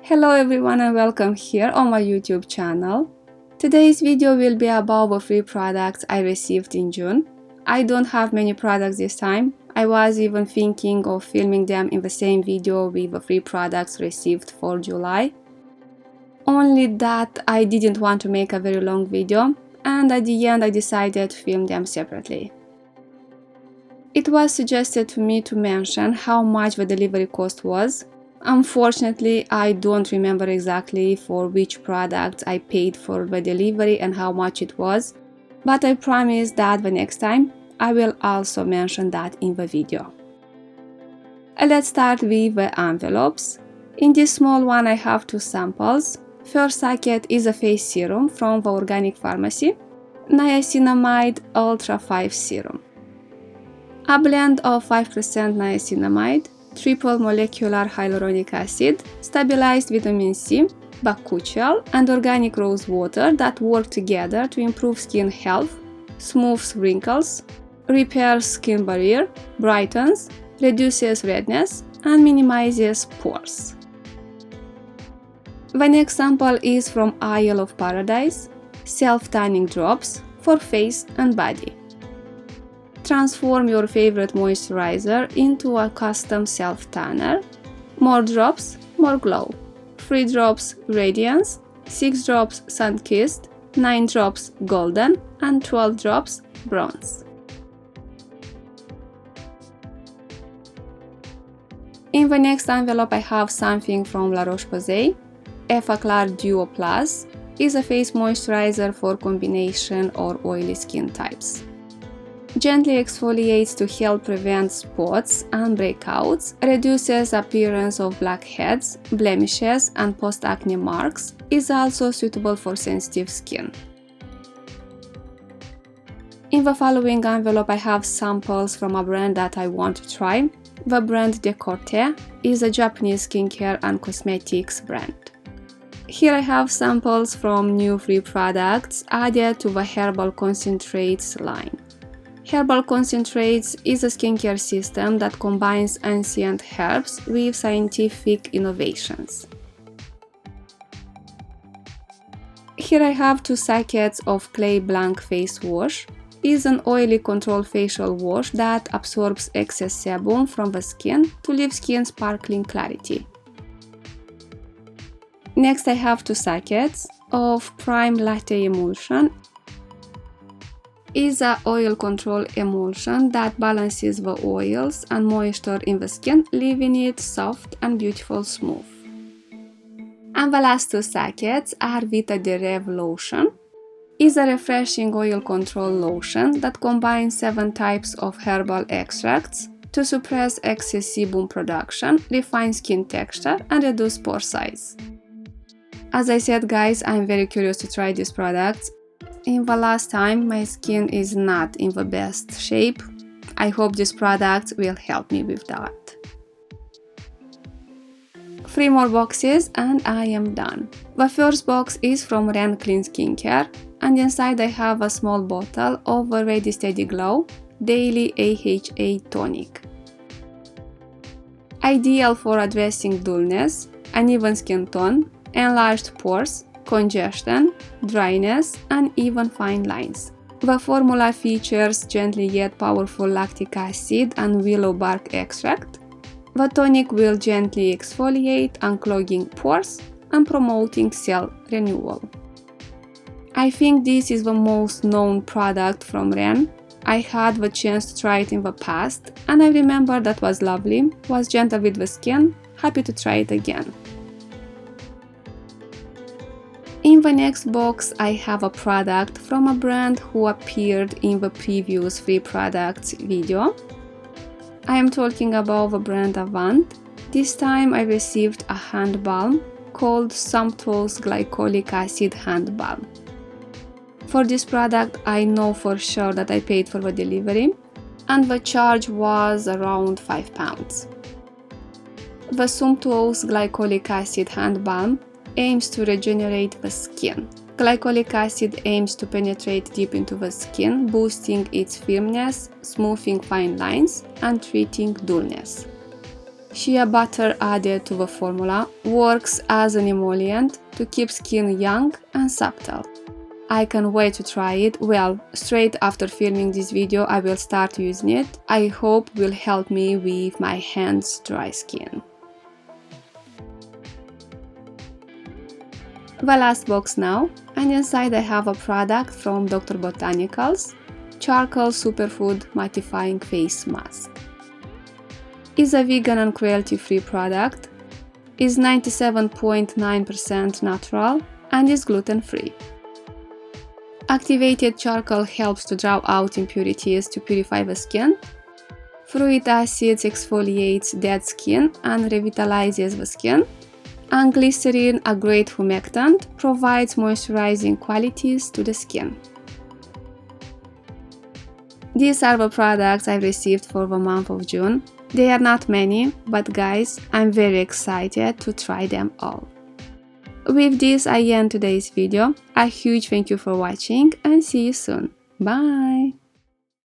Hello everyone and welcome here on my YouTube channel. Today's video will be about the free products I received in June. I don't have many products this time. I was even thinking of filming them in the same video with the free products received for July. Only that I didn't want to make a very long video, and at the end I decided to film them separately. It was suggested to me to mention how much the delivery cost was. Unfortunately, I don't remember exactly for which product I paid for the delivery and how much it was, but I promise that the next time I will also mention that in the video. Let's start with the envelopes. In this small one I have two samples. First packet is a face serum from the Organic Pharmacy, Niacinamide Ultra 5 Serum. A blend of 5% niacinamide, triple molecular hyaluronic acid, stabilized vitamin C, bakuchiol, and organic rose water that work together to improve skin health, smooths wrinkles, repairs skin barrier, brightens, reduces redness, and minimizes pores. The next sample is from Isle of Paradise, self-tanning drops for face and body. Transform your favorite moisturizer into a custom self-tanner. More drops, more glow. 3 drops radiance, 6 drops sun-kissed, 9 drops golden, and 12 drops bronze. In the next envelope I have something from La Roche-Posay. Effaclar Duo Plus is a face moisturizer for combination or oily skin types. Gently exfoliates to help prevent spots and breakouts, reduces appearance of blackheads, blemishes, and post-acne marks, is also suitable for sensitive skin. In the following envelope I have samples from a brand that I want to try. The brand Decorte is a Japanese skincare and cosmetics brand. Here I have samples from new free products added to the Herbal Concentrates line. Herbal Concentrates is a skincare system that combines ancient herbs with scientific innovations. Here I have 2 packets of Clay Blanc Face Wash. It is an oily control facial wash that absorbs excess sebum from the skin to leave skin sparkling clarity. Next I have 2 packets of Prime Latte Emulsion. Is an oil control emulsion that balances the oils and moisture in the skin, leaving it soft and beautiful smooth. And the last 2 packets are Vita de Rev Lotion. Is a refreshing oil control lotion that combines 7 types of herbal extracts to suppress excess sebum production, refine skin texture, and reduce pore size. As I said guys, I'm very curious to try these products. In the last time, my skin is not in the best shape. I hope this product will help me with that. 3 more boxes and I am done. The first box is from Ren Clean Skincare, and inside I have a small bottle of a Ready Steady Glow Daily AHA Tonic. Ideal for addressing dullness, uneven skin tone, enlarged pores, congestion, dryness, and even fine lines. The formula features gently yet powerful lactic acid and willow bark extract. The tonic will gently exfoliate, unclogging pores and promoting cell renewal. I think this is the most known product from Ren. I had the chance to try it in the past, and I remember that was lovely, was gentle with the skin, happy to try it again. In the next box I have a product from a brand who appeared in the previous free products video. I am talking about the brand Avant. This time I received a hand balm called Sumptuous Glycolic Acid Hand Balm. For this product I know for sure that I paid for the delivery, and the charge was around £5. The Sumptuous Glycolic Acid Hand Balm aims to regenerate the skin. Glycolic acid aims to penetrate deep into the skin, boosting its firmness, smoothing fine lines, and treating dullness. Shea butter added to the formula works as an emollient to keep skin young and supple. I can't wait to try it. Well, straight after filming this video I will start using it. I hope will help me with my hands' dry skin. The last box now, and inside I have a product from Dr. Botanicals, Charcoal Superfood Mattifying Face Mask. It's a vegan and cruelty-free product, is 97.9% natural and is gluten-free. Activated charcoal helps to draw out impurities to purify the skin. Fruit acids exfoliates dead skin and revitalizes the skin. And glycerin, a great humectant, provides moisturizing qualities to the skin. These are the products I received for the month of June. They are not many, but guys, I'm very excited to try them all. With this, I end today's video. A huge thank you for watching and see you soon. Bye!